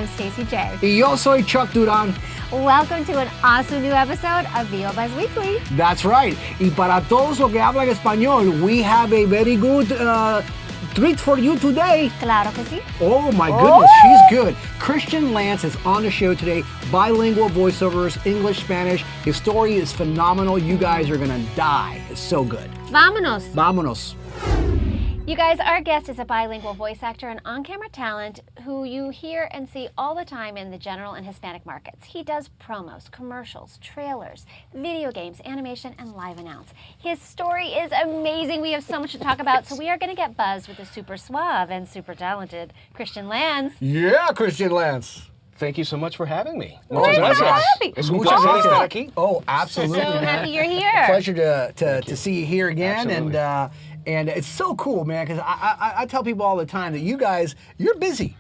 I'm Stacey J. Y yo soy Chuck Duran. Welcome to an awesome new episode of VO Buzz Weekly. That's right. Y para todos los que hablan español, we have a very good treat for you today. Claro que sí. Oh my goodness, she's good. Christian Lanz is on the show today. Bilingual voiceovers, English, Spanish. His story is phenomenal. You guys are gonna die. It's so good. Vámonos. Vámonos. You guys, our guest is a bilingual voice actor and on-camera talent who you hear and see all the time in the General and Hispanic markets. He does promos, commercials, trailers, video games, animation, and live announce. His story is amazing. We have so much to talk about, so we are going to get buzzed with the super suave and super talented Christian Lanz. Yeah, Christian Lanz. Thank you so much for having me. We're so happy. Es un placer estar aquí. Oh, absolutely. So man. happy you're here. Pleasure to see you here again. Absolutely. And it's so cool, man, because I tell people all the time that you guys, you're busy.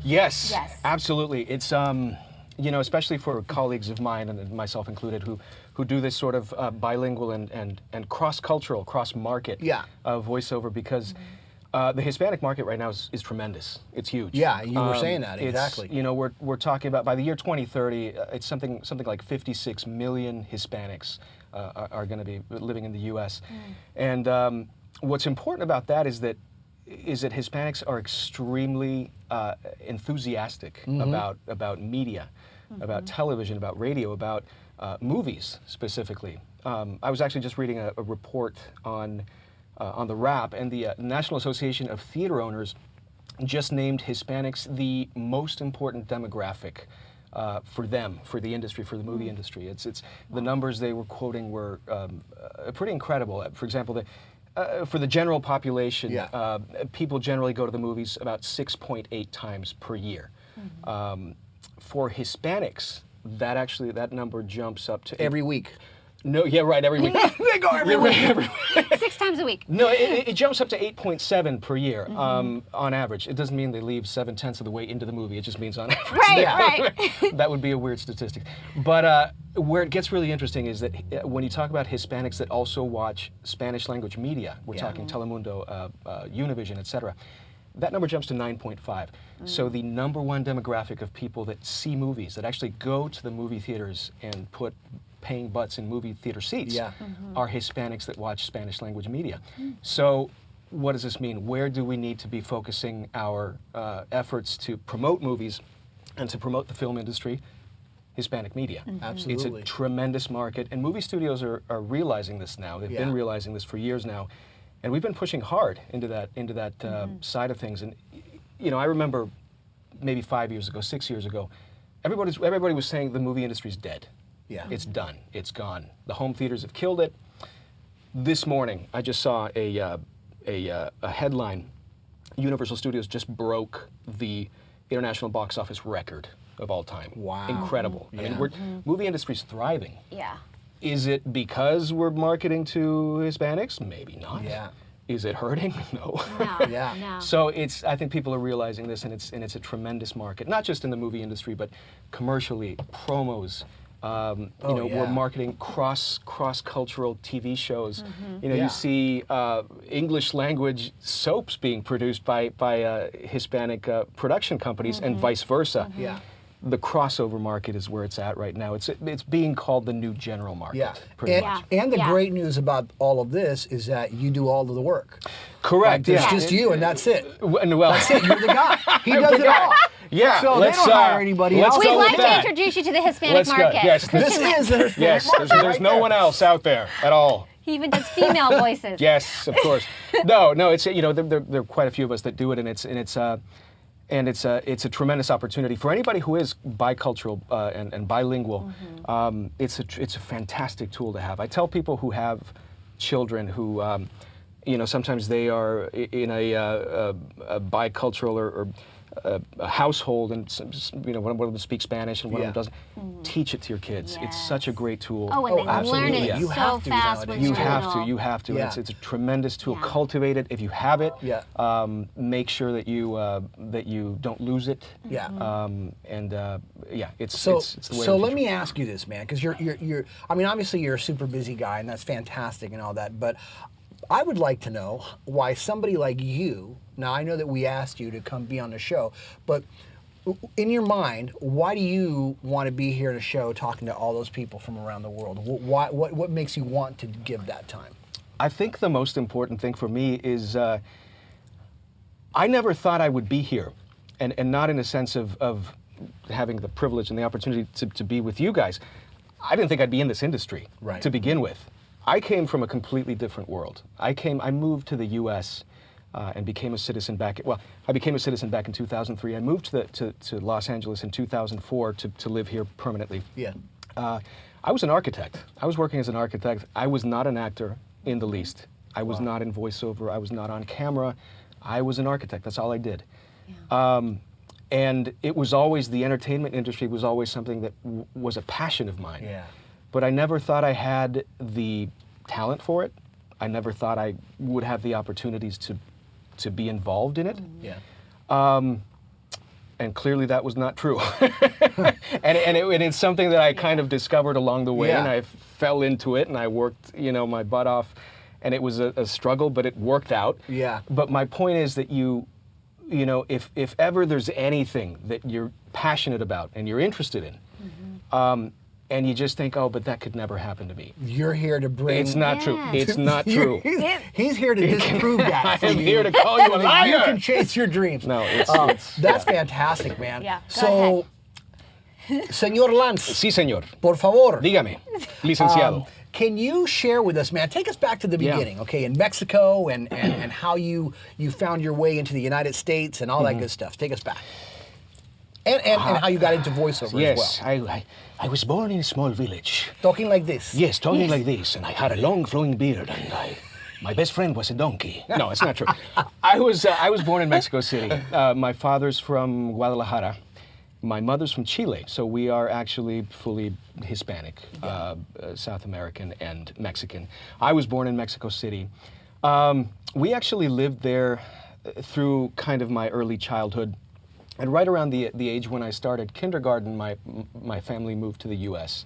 Yes, Yes. absolutely. It's you know, especially for colleagues of mine and myself included, who do this sort of bilingual and cross-cultural, cross-market voiceover, because the Hispanic market right now is tremendous. It's huge. Yeah, you were saying that exactly. You know, we're talking about by the year 2030, it's something like 56 million Hispanics are going to be living in the U.S. And what's important about that is that Hispanics are extremely enthusiastic about media, about television, about radio, about movies specifically. I was actually just reading a report on the Wrap, and the National Association of Theater Owners just named Hispanics the most important demographic for them, for the industry, for the movie industry. It's the numbers they were quoting were pretty incredible. For example, for the general population, people generally go to the movies about 6.8 times per year. For Hispanics, that number jumps up to Every week. No, yeah, right, every week. They go every week. 6 times a week. No, it jumps up to 8.7 per year on average. It doesn't mean they leave 7/10 of the way into the movie. It just means on average. Right. That would be a weird statistic. But where it gets really interesting is that when you talk about Hispanics that also watch Spanish language media, we're talking Telemundo, Univision, etc., that number jumps to 9.5. So the number one demographic of people that see movies, that actually go to the movie theaters and put paying butts in movie theater seats are Hispanics that watch Spanish language media. So what does this mean? Where do we need to be focusing our efforts to promote movies and to promote the film industry? Hispanic media. Absolutely. It's a tremendous market, and movie studios are realizing this now. They've been realizing this for years now, and we've been pushing hard into that side of things. And you know, I remember maybe 5 years ago, 6 years ago, everybody was saying the movie industry's dead. Yeah. It's done. It's gone. The home theaters have killed it. This morning, I just saw a headline. Universal Studios just broke the international box office record of all time. Wow. Incredible. I mean, movie industry's thriving. Yeah. Is it because we're marketing to Hispanics? Maybe not. Yeah. Is it hurting? No. No. Yeah. No. So I think people are realizing this, and it's a tremendous market, not just in the movie industry, but commercially, promos. We're marketing cross-cultural TV shows. You know, you see English language soaps being produced by Hispanic production companies, and vice versa. Yeah. The crossover market is where it's at right now. It's being called the new general market. Yeah. Pretty much. And the great news about all of this is that you do all of the work. Correct. Like, it's just you, and that's it. Well, That's it. You're the guy. He does it all. Yeah. So they don't hire anybody else. We'd go like with to that. introduce you to the Hispanic Let's go. market. Yes, Christian This Lanz. is the Yes, there's no one else out there at all. He even does female voices. Yes, of course. No, it's there are quite a few of us that do it, and it's a tremendous opportunity for anybody who is bicultural and bilingual. It's a fantastic tool to have. I tell people who have children who, sometimes they are in a bicultural or a household, and one of them speaks Spanish and one of them doesn't. Teach it to your kids. It's such a great tool. Oh, and they learn it You so have to fast nowadays. when You you're have to. little. You have to. Yeah. It's a tremendous tool. Yeah. Cultivate it if you have it. Yeah. Make sure that you don't lose it. Yeah. It's So, the way. so let me ask you this, man, because you're. I mean, obviously you're a super busy guy, and that's fantastic and all that. But I would like to know why somebody like you. Now I know that we asked you to come be on the show, but in your mind, why do you want to be here at a show talking to all those people from around the world? What makes you want to give that time? I think the most important thing for me is I never thought I would be here, and not in a sense of having the privilege and the opportunity to be with you guys. I didn't think I'd be in this industry to begin with. I came from a completely different world. I moved to the U.S. And became a citizen I became a citizen back in 2003. I moved to Los Angeles in 2004 to live here permanently. Yeah. I was an architect. I was working as an architect. I was not an actor in the least. I was not in voiceover. I was not on camera. I was an architect. That's all I did. Yeah. And it was always, the entertainment industry was always something that was a passion of mine. Yeah. But I never thought I had the talent for it. I never thought I would have the opportunities to be involved in it. Yeah. And clearly that was not true. and it's something that I kind of discovered along the way, and I fell into it, and I worked, my butt off, and it was a struggle, but it worked out. Yeah. But my point is that if ever there's anything that you're passionate about and you're interested in, and you just think, oh, but that could never happen to me. You're here to bring... It's not true. It's not true. He's here to disprove that. I am here to call you a liar. You can chase your dreams. No, that's fantastic, man. Yeah. So, Señor Lanz. Sí, señor. Por favor. Dígame, licenciado. Can you share with us, man, take us back to the beginning, okay, in Mexico and how you found your way into the United States and all that good stuff. Take us back. And how you got into voiceover as well. Yes, I was born in a small village. Talking like this. Yes, talking like this, and I had a long flowing beard, and my best friend was a donkey. No, it's not true. I was born in Mexico City. My father's from Guadalajara. My mother's from Chile, so we are actually fully Hispanic, South American and Mexican. I was born in Mexico City. We actually lived there through kind of my early childhood. And right around the age when I started kindergarten, my family moved to the U.S.,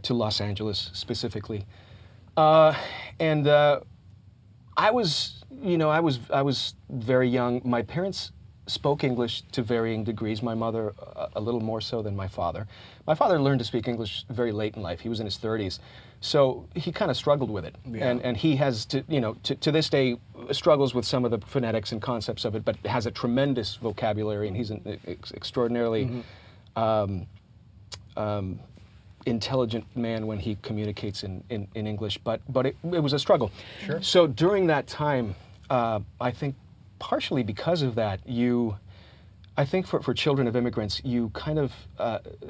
to Los Angeles specifically. And I was very young. My parents spoke English to varying degrees. My mother a little more so than my father. My father learned to speak English very late in life. He was in his 30s. So he kind of struggled with it. Yeah. And he has to this day struggles with some of the phonetics and concepts of it, but has a tremendous vocabulary, and he's an extraordinarily intelligent man when he communicates in English, but it was a struggle. Sure. So during that time, I think partially because of that, I think for children of immigrants, you kind of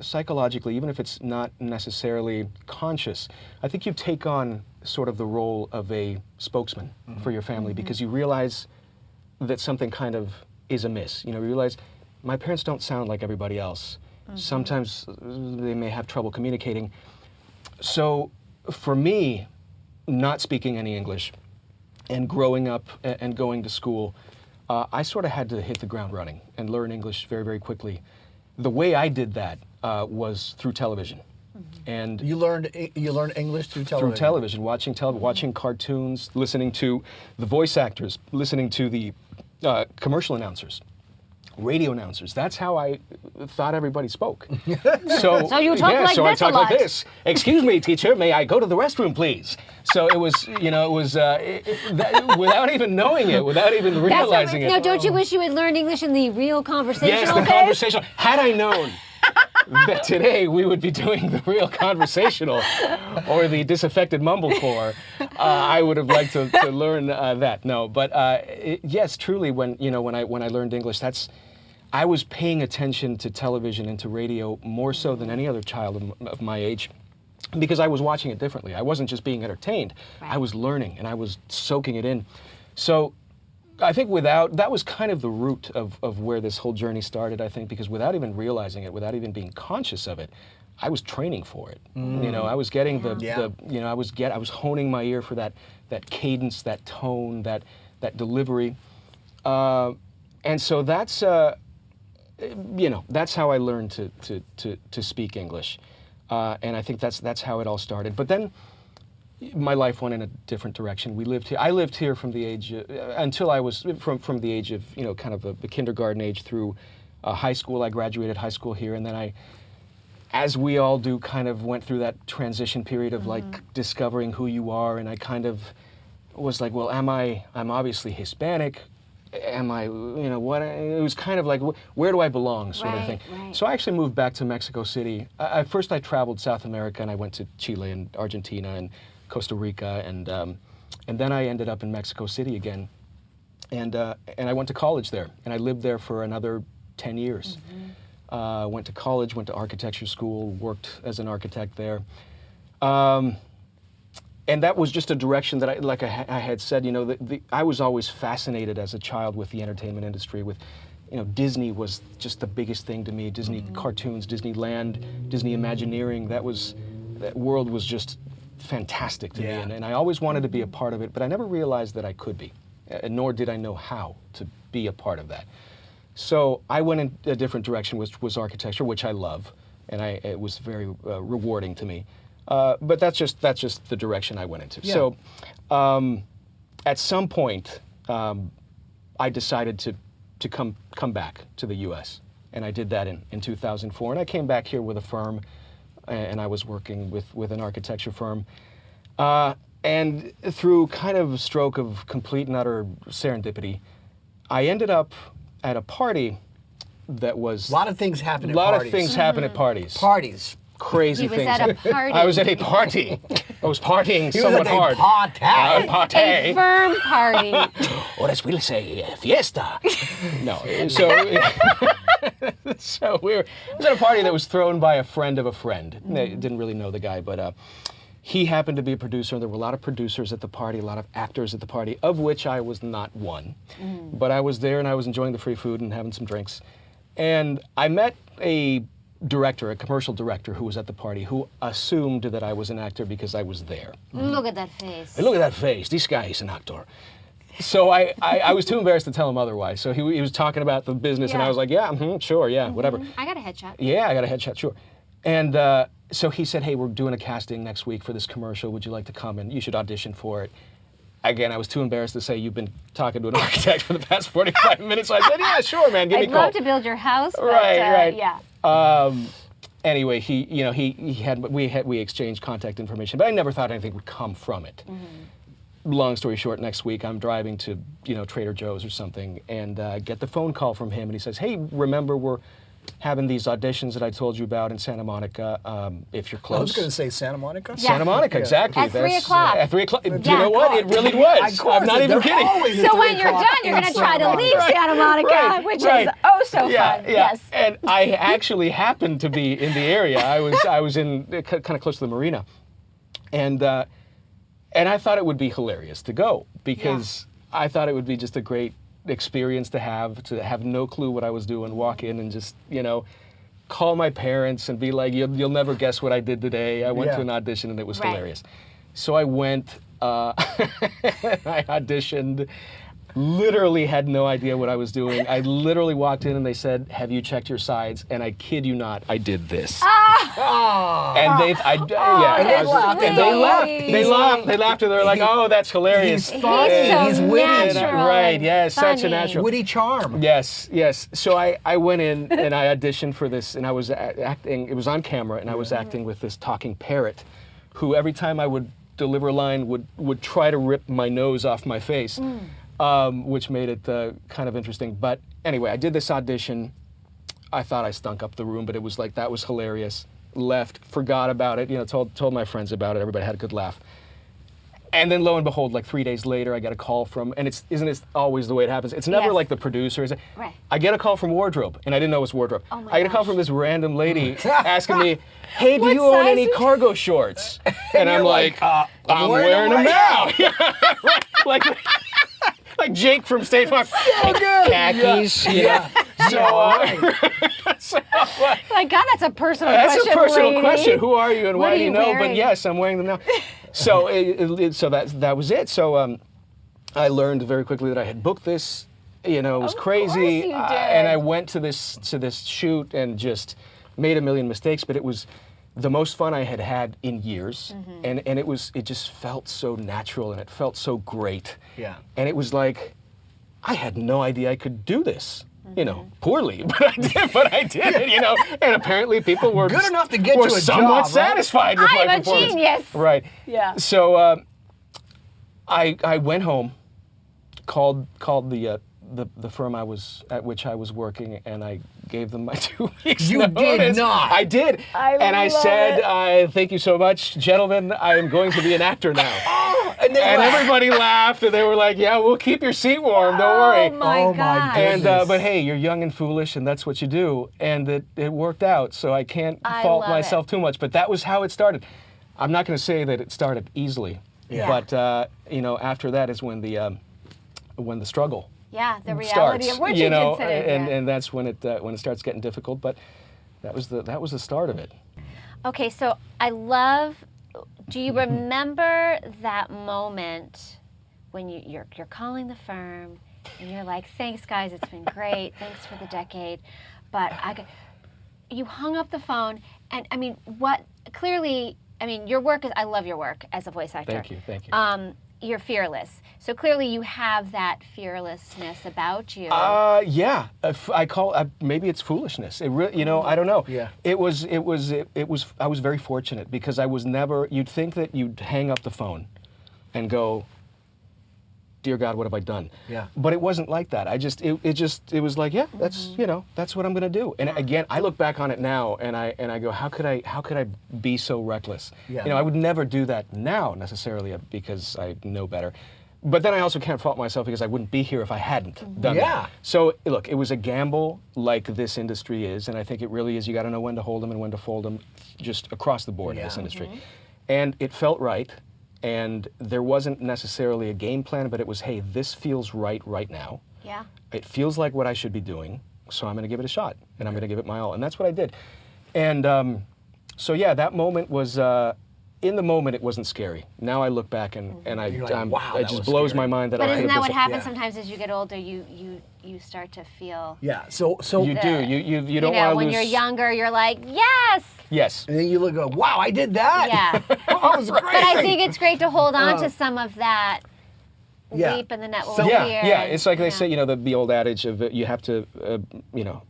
psychologically, even if it's not necessarily conscious, I think you take on sort of the role of a spokesman for your family, because you realize that something kind of is amiss. You realize my parents don't sound like everybody else. Sometimes they may have trouble communicating. So for me, not speaking any English and growing up and going to school, I sort of had to hit the ground running and learn English very, very quickly. The way I did that was through television. And you learned English through television? Through television, watching cartoons, listening to the voice actors, listening to the commercial announcers, radio announcers. That's how I thought everybody spoke. So you talk like so this I talk a lot. like this. Excuse me, teacher, may I go to the restroom, please? So it was, without even knowing it, without even realizing it. Now, don't you wish you had learned English in the real conversational Yes, the phase? conversational. Had I known that today we would be doing the real conversational or the disaffected mumblecore, I would have liked to learn that. No, but yes, truly, when I learned English, I was paying attention to television and to radio more so than any other child of my age, because I was watching it differently. I wasn't just being entertained. Right. I was learning, and I was soaking it in. So I think that was kind of the root of where this whole journey started, I think, because without even realizing it, without even being conscious of it, I was training for it. I was getting I was honing my ear for that cadence, that tone, that delivery. And so that's that's how I learned to speak English. And I think that's how it all started. But then my life went in a different direction. I lived here from the age until I was from the age of kind of the kindergarten age through high school. I graduated high school here, and then I, as we all do, kind of went through that transition period of like discovering who you are, and I kind of was like, well, I'm obviously Hispanic. Am I, what? It was kind of like, where do I belong, sort of thing. Right. So I actually moved back to Mexico City. First I traveled South America, and I went to Chile and Argentina and Costa Rica, and then I ended up in Mexico City again. And I went to college there, and I lived there for another 10 years. Went to college, went to architecture school, worked as an architect there. And that was just a direction that I had said, I was always fascinated as a child with the entertainment industry. With, Disney was just the biggest thing to me. Disney cartoons, Disneyland, Disney Imagineering. That world was just fantastic to me, and I always wanted to be a part of it. But I never realized that I could be, nor did I know how to be a part of that. So I went in a different direction, which was architecture, which I love, and it was very rewarding to me. But that's just the direction I went into. So at some point, I decided to come back to the U.S., and I did that in 2004. And I came back here with a firm, and I was working with an architecture firm. And through kind of a stroke of complete and utter serendipity, I ended up at a party that was... A lot of things happen at parties. A lot parties. of things happen at parties. Parties. Crazy things. He was at a party. I was at a party. I was partying somewhat hard. Party. Party. A firm party. Or as we'll say, fiesta. No. So I was at a party that was thrown by a friend of a friend. They didn't really know the guy, but he happened to be a producer. There were a lot of producers at the party, a lot of actors at the party, of which I was not one. But I was there, and I was enjoying the free food and having some drinks. And I met a commercial director who was at the party, who assumed that I was an actor because I was there. Look at that face. And look at that face. This guy is an actor. So I was too embarrassed to tell him otherwise. So he was talking about the business, and I was like, yeah, sure, yeah, whatever. I got a headshot. Yeah, I got a headshot, sure. And so he said, hey, we're doing a casting next week for this commercial. Would you like to come, and you should audition for it? Again, I was too embarrassed to say, you've been talking to an architect for the past 45 minutes. So I said, yeah, sure, man, give me a call. I'd love to build your house, but right. yeah. Anyway, we exchanged contact information, but I never thought anything would come from it. Long story short, next week I'm driving to Trader Joe's or something, and get the phone call from him, and he says, hey, remember we're having these auditions that I told you about in Santa Monica, if you're close. I was going to say Santa Monica. Yeah. Santa Monica, exactly. At 3 o'clock. At 3 o'clock. Do you know what? It really was. I'm not even kidding. So when you're done, you're going to try to leave Santa Monica, which is oh so fun. Yes. And I actually happened to be in the area. I was in kind of close to the marina, and I thought it would be hilarious to go, because I thought it would be just a great experience to have no clue what I was doing, walk in and just call my parents and be like, you'll never guess what I did today. I went to an audition and it was hilarious. So I went, I auditioned, literally had no idea what I was doing. I literally walked in and they said, have you checked your sides? And I kid you not, I did this. And they laughed. They laughed and they're like, oh, that's hilarious. He's funny. He's witty. Right, yes, such a natural. Witty charm. Yes. So I went in and I auditioned for this, and I was acting, it was on camera, and I was acting with this talking parrot who every time I would deliver a line would try to rip my nose off my face. Which made it kind of interesting. But anyway, I did this audition. I thought I stunk up the room, but it was like, that was hilarious. Left, forgot about it, told my friends about it. Everybody had a good laugh. And then lo and behold, like 3 days later, I get a call from, and isn't it always the way it happens? It's never like the producer. Right. I get a call from wardrobe, and I didn't know it was wardrobe. Oh my I get a call from this random lady asking me, hey, do you own any cargo shorts? And I'm like, I'm wearing them now. Like Jake from State Farm. So good. Khakis. My God, that's a personal question. That's a personal lady. question. Who are you and What why are do you you know? wearing? But yes, I'm wearing them now. So that was it. So I learned very quickly that I had booked this. It was crazy. Of course you did. And I went to this shoot and just made a million mistakes, but it was the most fun I had in years, and it just felt so natural, and it felt so great. Yeah. And it was like, I had no idea I could do this. you know, poorly, but I did it, you know, and apparently people were good enough to get were you a somewhat job, right? satisfied with my I'm a performance. genius. Right. Yeah. So I went home, called the firm at which I was working, and I gave them my 2 weeks You notice. did not. I did. And I love said, thank you so much, gentlemen. I am going to be an actor now. And they And laughed. everybody laughed, and they were like, "Yeah, we'll keep your seat warm. Don't worry." Oh my Oh, my God. And goodness. but hey, you're young and foolish, and that's what you do. And it worked out, so I can't I fault love myself it. too much. But that was how it started. I'm not going to say that it started easily, Yeah. but you know, after that is when the struggle Yeah, the reality starts. of what you you know, did today. and that's when it starts getting difficult. But that was the start of it. Okay, so I love. Do you remember that moment when you're calling the firm and you're like, "Thanks, guys, it's been great. Thanks for the decade," but you hung up the phone, and I mean, what clearly, I mean, your work is. I love your work as a voice actor. Thank you. You're fearless. So clearly, you have that fearlessness about you. Yeah. Maybe it's foolishness. It really, you know, I don't know. Yeah. It was. I was very fortunate because I was never. You'd think that you'd hang up the phone, and go, "Dear God, what have I done?" Yeah. But it wasn't like that. It was like, yeah, that's you know, that's what I'm gonna do. And again, I look back on it now, and I go, how could I be so reckless? Yeah. You know, I would never do that now necessarily because I know better. But then I also can't fault myself because I wouldn't be here if I hadn't done Yeah. that. So look, it was a gamble like this industry is, and I think it really is. You got to know when to hold them and when to fold them, just across the board in this Yeah. industry. And it felt right, and there wasn't necessarily a game plan, but it was, hey, this feels right now. Yeah. It feels like what I should be doing, so I'm going to give it a shot, and I'm going to give it my all, and that's what I did. And so yeah, that moment was. In the moment, it wasn't scary. Now I look back and You're like, wow, it that just was blows scary. my mind that But I isn't could that have what been. happens yeah. sometimes as you get older? You start to feel. Yeah. So You do. You don't know, want to when lose. you're younger, you're like, yes. Yes. and then you look, go, wow, I did that. Yeah. That was great. But I think it's great to hold on to some of that Yeah. leap and the net will So- appear. Yeah. It's like they yeah. say, you know, the old adage of you have to, you know,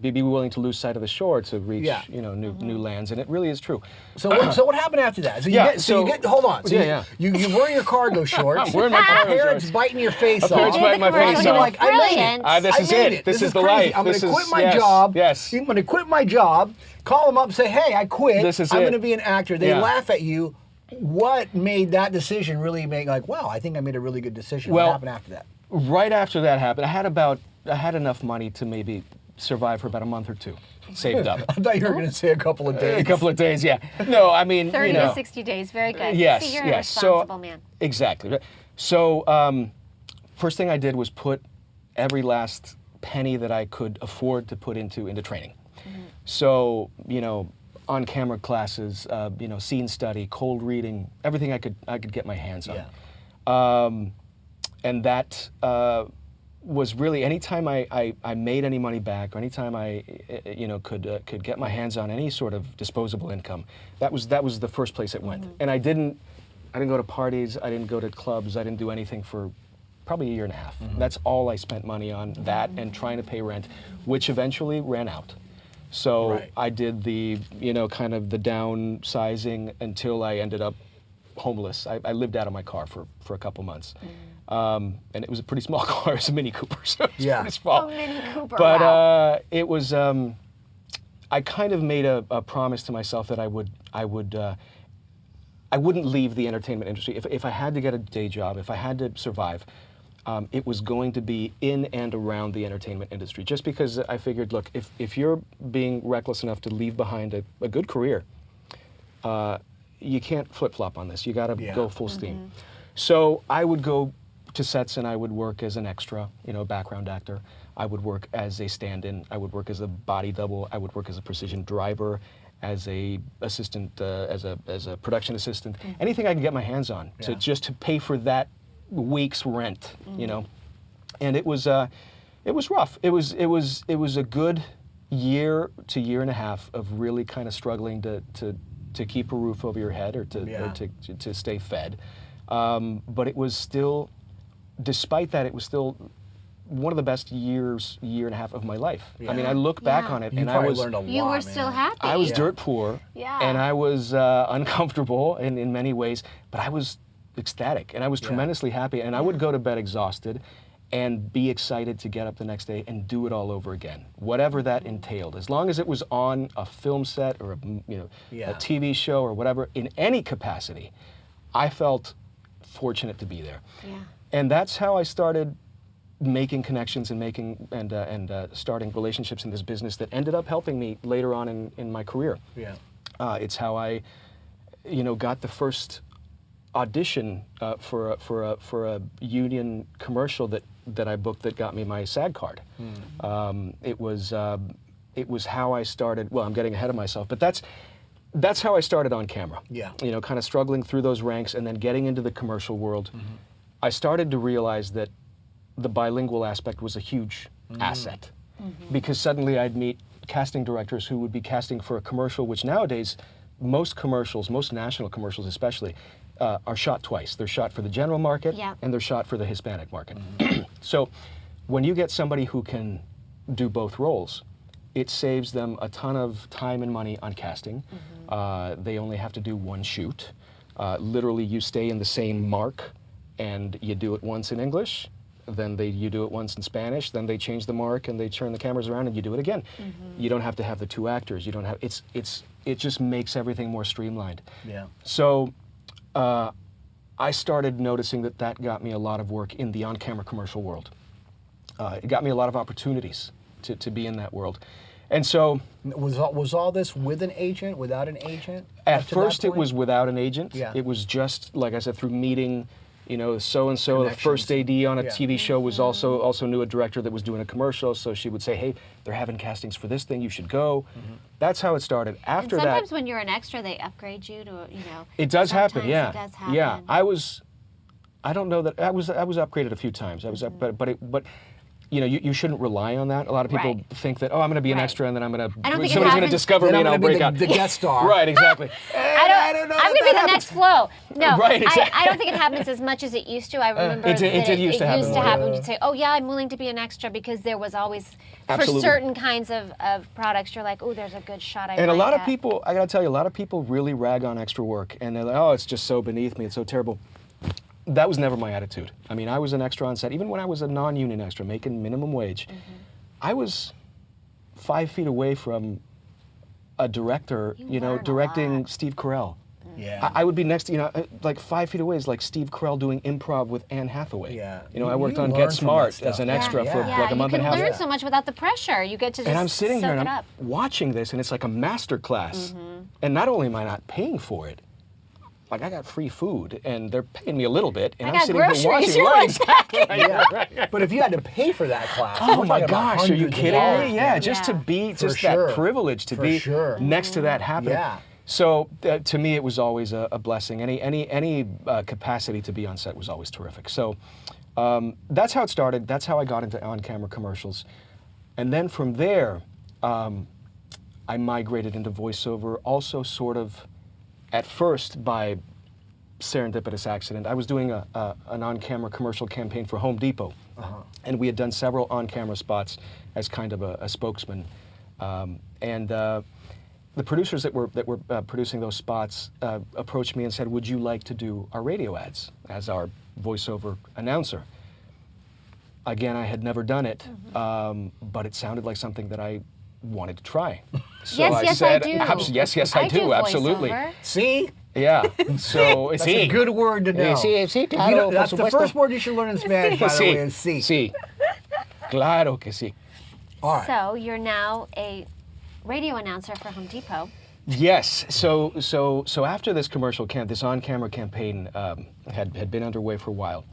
be willing to lose sight of the shore to reach, Yeah. you know, new lands, and it really is true. So what happened after that? So you Yeah, get, so you so- get, hold on. So Yeah, you wear your cargo shorts. I'm wearing my cargo Parents shorts. biting your face off. Parents You did biting my the face commercial, off. it was Like, I made it. brilliant. This I is made it. it. This is the crazy. life. I'm going This to is- quit my yes, job. yes. I'm going to quit my job. Call them up and say, hey, I quit. This is I'm it. going to be an actor. They Yeah. laugh at you. What made that decision really make like, wow, I think I made a really good decision? Well- What happened after that? Right after that happened, I had enough money to maybe survive for about a month or two, saved up. I thought you were going to say a couple of days. A couple of days, yeah. No, I mean, 30 you know. to 60 days, very good. Yes, See, you're a yes. responsible man. Exactly. So first thing I did was put every last penny that I could afford to put into training. So, you know, on-camera classes, you know, scene study, cold reading, everything I could get my hands on. Yeah. And that was really anytime I made any money back, or anytime I you know could get my hands on any sort of disposable income, that was the first place it went. And I didn't go to parties, I didn't go to clubs, I didn't do anything for probably a year and a half. That's all I spent money on, that and trying to pay rent, which eventually ran out. So Right. I did the, you know, kind of the downsizing until I ended up homeless. I lived out of my car for a couple months. And it was a pretty small car. It was a Mini Cooper, so it was Yeah. pretty small. Oh, Mini Cooper, But wow. it was, I kind of made a promise to myself that I wouldn't leave the entertainment industry. If I had to get a day job, if I had to survive, it was going to be in and around the entertainment industry. Just because I figured, look, if you're being reckless enough to leave behind a good career, you can't flip-flop on this. You got to Yeah. go full steam. So I would go to sets and I would work as an extra, you know, background actor. I would work as a stand-in. I would work as a body double. I would work as a precision driver, as a assistant, as a production assistant. Anything I could get my hands on Yeah. just to pay for that week's rent, you know. And it was rough. It was a good year to year and a half of really kind of struggling to keep a roof over your head or to stay fed. But it was still, despite that, it was still one of the best year and a half of my life. Yeah. I mean, I look back Yeah. on it, You and I probably was learned a lot, You were man. still happy. I was dirt poor, Yeah. and I was uncomfortable in many ways, but I was ecstatic, and I was tremendously happy, and I would go to bed exhausted and be excited to get up the next day and do it all over again, whatever that entailed. As long as it was on a film set or a TV show or whatever, in any capacity, I felt fortunate to be there. Yeah. And that's how I started making connections and starting relationships in this business that ended up helping me later on in my career. Yeah. It's how I, got the first audition for a union commercial that I booked that got me my SAG card. It was how I started. Well, I'm getting ahead of myself, but that's how I started on camera. Yeah. Kind of struggling through those ranks and then getting into the commercial world. I started to realize that the bilingual aspect was a huge asset, because suddenly I'd meet casting directors who would be casting for a commercial, which nowadays most national commercials especially, are shot twice. They're shot for the general market and they're shot for the Hispanic market. So when you get somebody who can do both roles, it saves them a ton of time and money on casting. They only have to do one shoot. Literally, you stay in the same mark and you do it once in English, then you do it once in Spanish, then they change the mark and they turn the cameras around and you do it again. You don't have to have the two actors. You don't have, it just makes everything more streamlined. Yeah. So I started noticing that got me a lot of work in the on-camera commercial world. It got me a lot of opportunities to be in that world. And so... Was all this with an agent, without an agent? At first it was without an agent. Yeah. It was just, like I said, through meeting, so-and-so, the first AD on a TV show was also knew a director that was doing a commercial, so she would say, hey, they're having castings for this thing, you should go. That's how it started. After and sometimes that... when you're an extra, they upgrade you to, It does happen, sometimes yeah. It does happen. Yeah, I don't know that, I was upgraded a few times. I was up, but you shouldn't rely on that. A lot of people think that, I'm going to be an extra and then somebody's going to discover me and I'll break out. The guest star. Right, exactly. I don't know. I'm going to be the next Flo. No, Right, exactly. I don't think it happens as much as it used to. I remember it used to happen more, when you'd say, oh yeah, I'm willing to be an extra, because there was always, Absolutely. for certain kinds of products, you're like, oh, there's a good shot I And a might lot of get. people, I got to tell you, a lot of people really rag on extra work and they're like, oh, it's just so beneath me, it's so terrible. That was never my attitude. I mean, I was an extra on set. Even when I was a non-union extra, making minimum wage, I was 5 feet away from a director, directing Steve Carell. Yeah. I would be next to, like 5 feet away is like Steve Carell doing improv with Anne Hathaway. Yeah. I worked on learn Get from Smart that as an stuff. extra for Yeah, like a month and a half. you can learn so much without the pressure. You get to just And I'm sitting here soak and it I'm up. watching this and it's like a master class. And not only am I not paying for it, like I got free food and they're paying me a little bit and I I'm got sitting here groceries. watching. You're Right, like, exactly. Yeah. But if you had to pay for that class, Oh we're my talking about gosh, are you hundreds of kidding dollars, me? Yeah, man. just to be, For just sure. that privilege to For be sure. next to that happening. Yeah. So to me, it was always a blessing. Any capacity to be on set was always terrific. So that's how it started. That's how I got into on-camera commercials. And then from there, I migrated into voiceover, also sort of, at first by serendipitous accident. I was doing an on-camera commercial campaign for Home Depot, and we had done several on-camera spots as kind of a spokesman. The producers that were producing those spots approached me and said, "Would you like to do our radio ads as our voiceover announcer?" Again, I had never done it, but it sounded like something that I wanted to try. So Yes, yes, I do. Yes, yes, I do. Absolutely. voiceover. See? Yeah. So That's a good word to know. Sí, If you don't- that's the first word you should learn in Spanish, by the way, is sí. Sí. Claro que sí. All right. So you're now a radio announcer for Home Depot. Yes. So after this commercial this on-camera campaign had been underway for a while,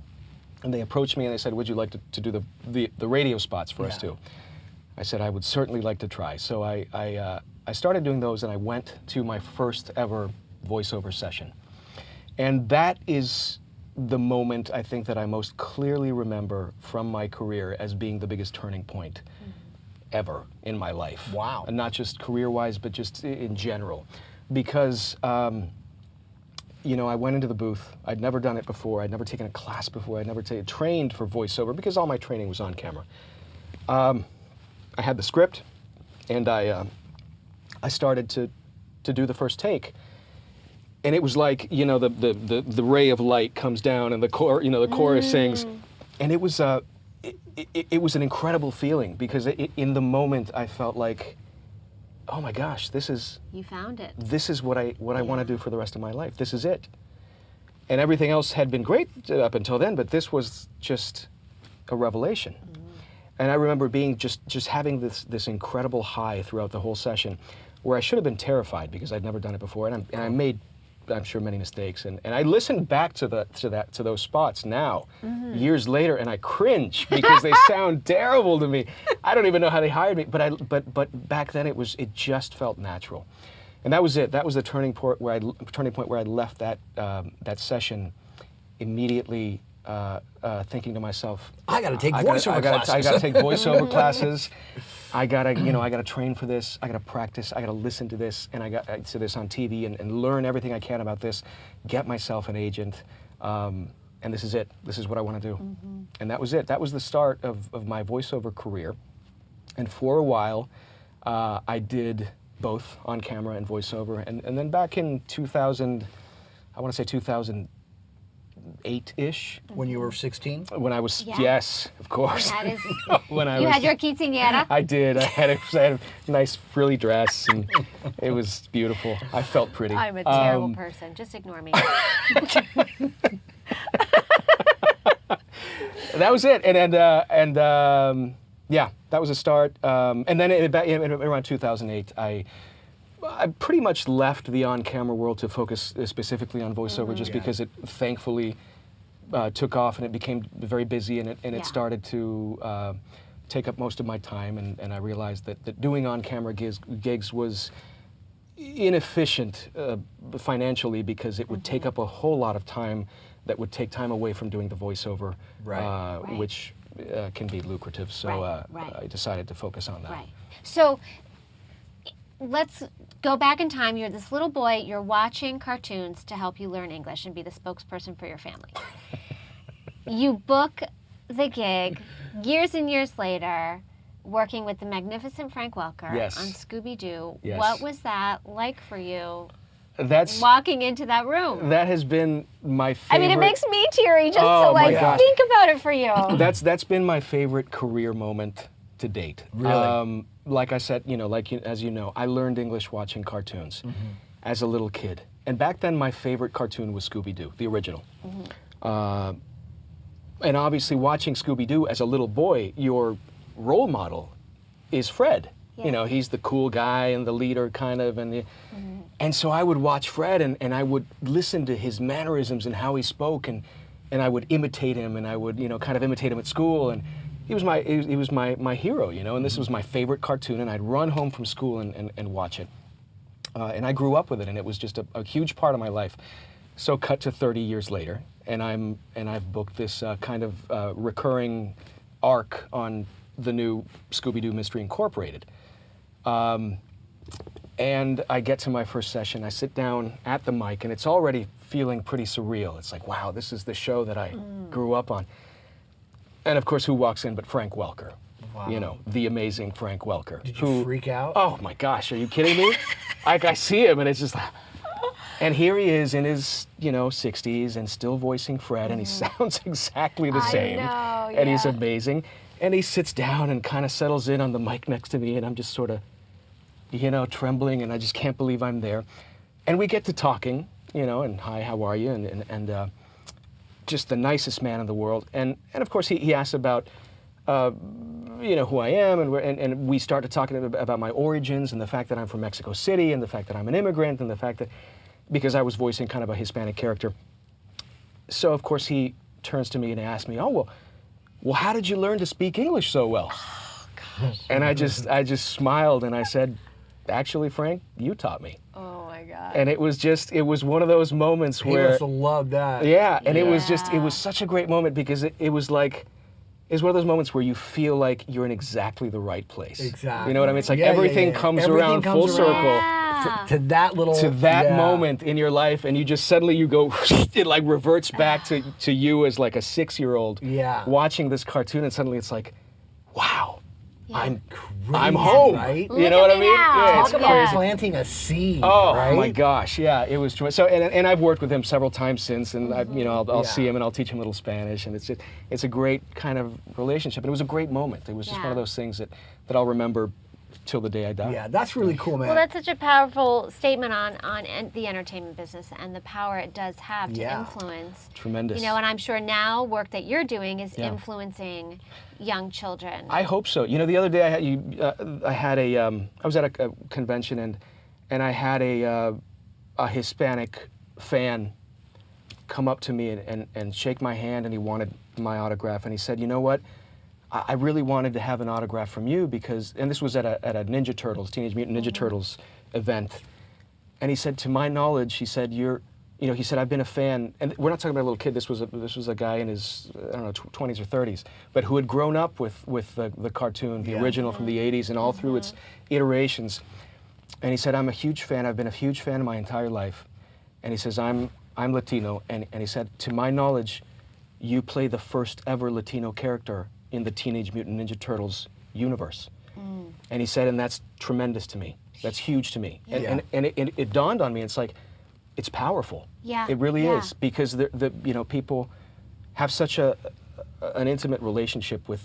and they approached me and they said, "Would you like to do the radio spots for us too?" I said, "I would certainly like to try." So I started doing those, and I went to my first ever voiceover session, and that is the moment I think that I most clearly remember from my career as being the biggest turning point ever in my life. Wow. And not just career-wise, but just in general. Because you know, I went into the booth. I'd never done it before. I'd never taken a class before. I'd never trained for voiceover because all my training was on camera. I had the script, and I started to do the first take. And it was like, you know, the ray of light comes down and the chorus sings. And it was it was an incredible feeling because in the moment I felt like, oh my gosh, you found it. This is what I want to do for the rest of my life. This is it. And everything else had been great up until then, but this was just a revelation. And I remember being just having this incredible high throughout the whole session, where I should have been terrified because I'd never done it before, and I made, I'm sure, many mistakes. And I listened back to those spots now, years later, and I cringe because they sound terrible to me. I don't even know how they hired me, but back then it just felt natural, and that was it. That was the turning point where I left that session immediately. Thinking to myself, I got to take voiceover classes. I got to take voiceover classes. I gotta train for this. I gotta practice. I gotta listen to this, and I got to this on TV and learn everything I can about this. Get myself an agent, and this is it. This is what I want to do. And that was it. That was the start of my voiceover career. And for a while, I did both on camera and voiceover. And then back in 2000, I want to say 2008-ish. When you were 16? When I was, yes, of course. That is, when I you was, had your quinceañera? I did. I had a nice frilly dress, and it was beautiful. I felt pretty. I'm a terrible person. Just ignore me. That was it, and yeah, that was a start. And then around 2008, I pretty much left the on-camera world to focus specifically on voiceover, just because it thankfully took off and it became very busy, and it started to take up most of my time, and I realized that doing on-camera gigs was inefficient financially because it would take up a whole lot of time that would take time away from doing the voiceover, which can be lucrative. So I decided to focus on that. Right. So let's go back in time. You're this little boy. You're watching cartoons to help you learn English and be the spokesperson for your family. You book the gig years and years later, working with the magnificent Frank Welker on Scooby Doo. Yes. What was that like for you? That's walking into that room. That has been my favorite. I mean, it makes me teary just to think about it for you. That's been my favorite career moment to date. Really? Like I said, as you know, I learned English watching cartoons as a little kid. And back then, my favorite cartoon was Scooby Doo, the original. And obviously, watching Scooby Doo as a little boy, your role model is Fred. Yeah. You know, he's the cool guy and the leader, kind of, and so I would watch Fred, and I would listen to his mannerisms and how he spoke, and I would imitate him, and I would, kind of imitate him at school, and he was my hero, and this was my favorite cartoon, and I'd run home from school and watch it, and I grew up with it, and it was just a huge part of my life. So cut to 30 years later, and I've booked this kind of recurring arc on the new Scooby Doo Mystery Incorporated. And I get to my first session, I sit down at the mic, and it's already feeling pretty surreal. It's like, wow, this is the show that I grew up on. And of course, who walks in but Frank Welker? Wow. The amazing Frank Welker. Did you freak out? Oh my gosh, are you kidding me? I see him, and it's just like, and here he is in his, 60s and still voicing Fred, and he sounds exactly the same. I know, and he's amazing. And he sits down and kind of settles in on the mic next to me, and I'm just sort of, trembling, and I just can't believe I'm there. And we get to talking, and hi, how are you? And just the nicest man in the world. And of course, he asks about, who I am, and we started talking about my origins and the fact that I'm from Mexico City and the fact that I'm an immigrant and the fact that, because I was voicing kind of a Hispanic character. So of course he turns to me and asks me, well, how did you learn to speak English so well? Oh, gosh. And I just smiled and I said, actually, Frank, you taught me. Oh my God. And it was one of those moments where he must have loved that. Yeah, and it was such a great moment because it was like, is one of those moments where you feel like you're in exactly the right place. Exactly. You know what I mean? It's like Yeah, everything yeah. comes Everything around comes full around. circle. Yeah. To that little, To that yeah. moment in your life, and you just suddenly you go, it like reverts back to you as like a 6-year-old Yeah. watching this cartoon, and suddenly it's like, wow, I'm Crazy, home. right? You know what I mean? now. It's Talk about crazy. planting a seed. Oh right? my gosh, yeah, it was tremendous. So, and I've worked with him several times since, and I'll see him and I'll teach him a little Spanish, and it's a great kind of relationship, and it was a great moment. It was just one of those things that I'll remember till the day I die. Yeah, that's really cool, man. Well, that's such a powerful statement on the entertainment business and the power it does have to influence. Tremendous. You know, and I'm sure now work that you're doing is influencing young children. I hope so. You know, the other day I was at a convention, and I had a Hispanic fan come up to me and shake my hand, and he wanted my autograph, and he said, you know what? I really wanted to have an autograph from you because, and this was at a Ninja Turtles, Teenage Mutant Ninja Turtles event, and he said, to my knowledge, he said, he said, I've been a fan, and we're not talking about a little kid. This was a guy in his, I don't know, 20s or 30s, but who had grown up with the cartoon, the original from the 80s, and all through its iterations. And he said, I'm a huge fan. I've been a huge fan my entire life. And he says, I'm Latino, and he said, to my knowledge, you play the first ever Latino character in the Teenage Mutant Ninja Turtles universe. And he said, and that's tremendous to me. That's huge to me. And it dawned on me, it's like, it's powerful. Yeah. It really is, because people have such an intimate relationship with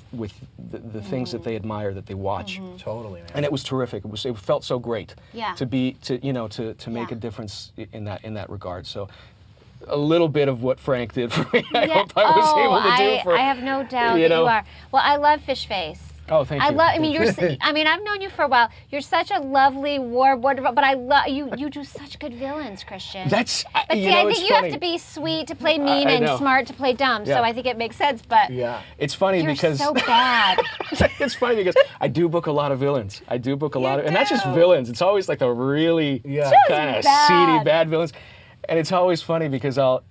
the things that they admire, that they watch. Totally, man. And it was terrific. It felt so great to make a difference in that regard. So a little bit of what Frank did for me, I hope I was able to do for I have no doubt that you are. Well, I love Fish Face. Oh, thank you. I mean, I've known you for a while. You're such a lovely but I love you. You do such good villains, Christian. But see, I think you have to be sweet to play mean and smart to play dumb. So I think it makes sense. But it's funny because you're so bad. it's funny because I do book a lot of villains. I do book a lot of, and not just villains. It's always like the really kind of seedy bad villains. And it's always funny because I'll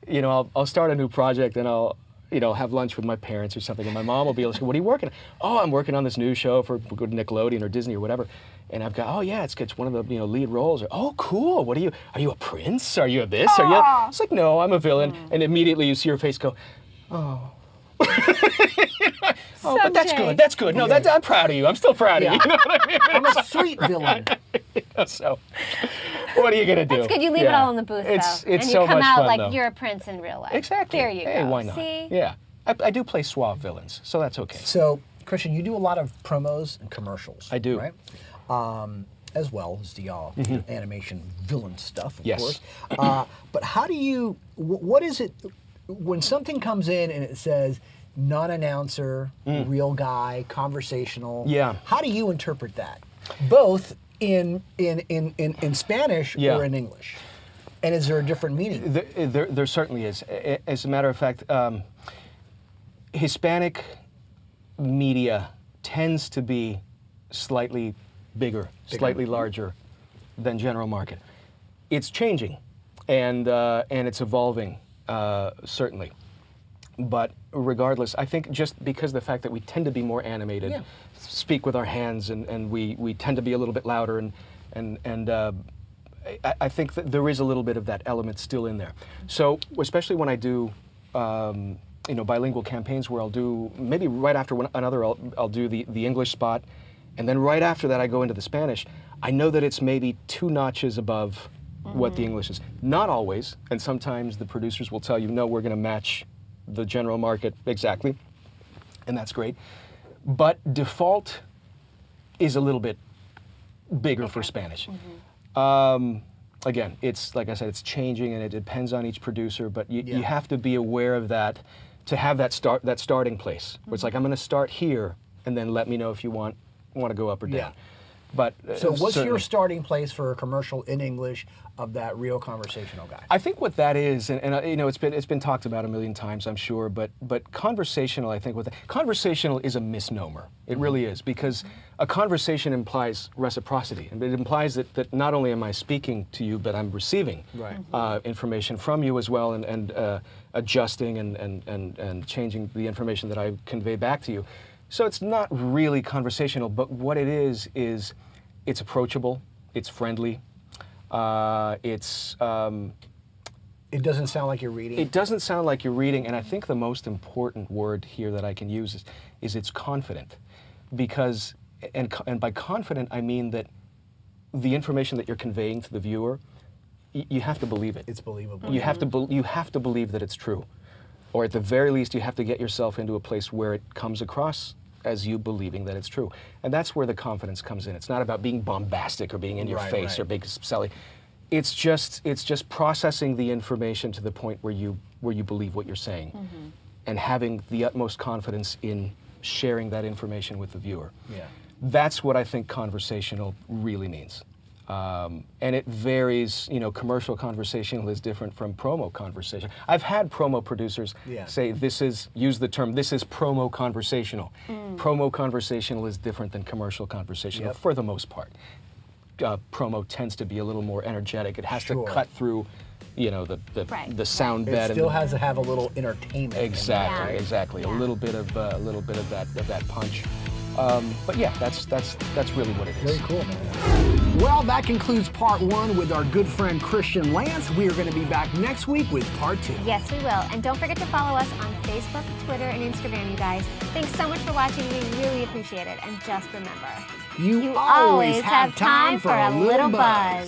start a new project and I'll have lunch with my parents or something, and my mom will be like, what are you working on? Oh, I'm working on this new show for Nickelodeon or Disney or whatever. And I've got, oh yeah, it's one of the lead roles. Or, oh, cool. Are you a prince? Are you a this? Are you? It's like, no, I'm a villain. And immediately you see her face go, oh. Oh, but that's good. That's good. No, I'm proud of you. I'm still proud of you. You know what I mean? I'm a sweet villain. So, what are you gonna do? That's good. You leave it all in the booth, though. It's and you so come much out fun, like though. you're a prince in real life. Exactly. There you go. Hey, why not? See? Yeah, I do play suave villains, so that's okay. So, Christian, you do a lot of promos and commercials. I do. Right? As well as the animation villain stuff, of Yes. course. But how do you, what is it, when something comes in and it says non-announcer, real guy, conversational, how do you interpret that? Both in Spanish or in English? And is there a different meaning? There certainly is. As a matter of fact, Hispanic media tends to be slightly bigger, slightly larger than general market. It's changing, and it's evolving, certainly. But regardless, I think just because of the fact that we tend to be more animated, speak with our hands, and we tend to be a little bit louder, and I think that there is a little bit of that element still in there. So especially when I do bilingual campaigns where I'll do, maybe right after another, I'll do the English spot, and then right after that I go into the Spanish. I know that it's maybe 2 notches above what the English is. Not always, and sometimes the producers will tell you, no, we're going to match the general market exactly, and that's great. But default is a little bit bigger for Spanish. Again, it's like I said, it's changing, and it depends on each producer. But you have to be aware of that to have that starting place. Where it's like, I'm going to start here, and then let me know if you want to go up or down. But So what's certainly. your starting place for a commercial in English of that real conversational guy? I think what that is, and you know, it's been talked about a million times, I'm sure, but conversational, I think, conversational is a misnomer. It really is, because a conversation implies reciprocity, and it implies that not only am I speaking to you, but I'm receiving information from you as well, and adjusting and changing the information that I convey back to you. So it's not really conversational, but what it is it's approachable, it's friendly. It doesn't sound like you're reading. It doesn't sound like you're reading, and I think the most important word here that I can use is it's confident, because, and by confident I mean that the information that you're conveying to the viewer, you have to believe it. It's believable. You have to believe that it's true, or at the very least, you have to get yourself into a place where it comes across as you believing that it's true. And that's where the confidence comes in. It's not about being bombastic or being in your face or big selling. It's just processing the information to the point where you believe what you're saying, and having the utmost confidence in sharing that information with the viewer. Yeah. That's what I think conversational really means. And it varies, you know, commercial conversational is different from promo conversation. I've had promo producers say use the term, this is promo conversational. Promo conversational is different than commercial conversational for the most part. Promo tends to be a little more energetic. It has to cut through, you know, the sound bed. It still has to have a little entertainment. Exactly, exactly. A little bit of that punch. But yeah, that's really what it is. Very cool, man. Well, that concludes part 1 with our good friend Christian Lanz. We are going to be back next week with part 2. Yes, we will. And don't forget to follow us on Facebook, Twitter, and Instagram, you guys. Thanks so much for watching. We really appreciate it. And just remember, You always have time for a little buzz.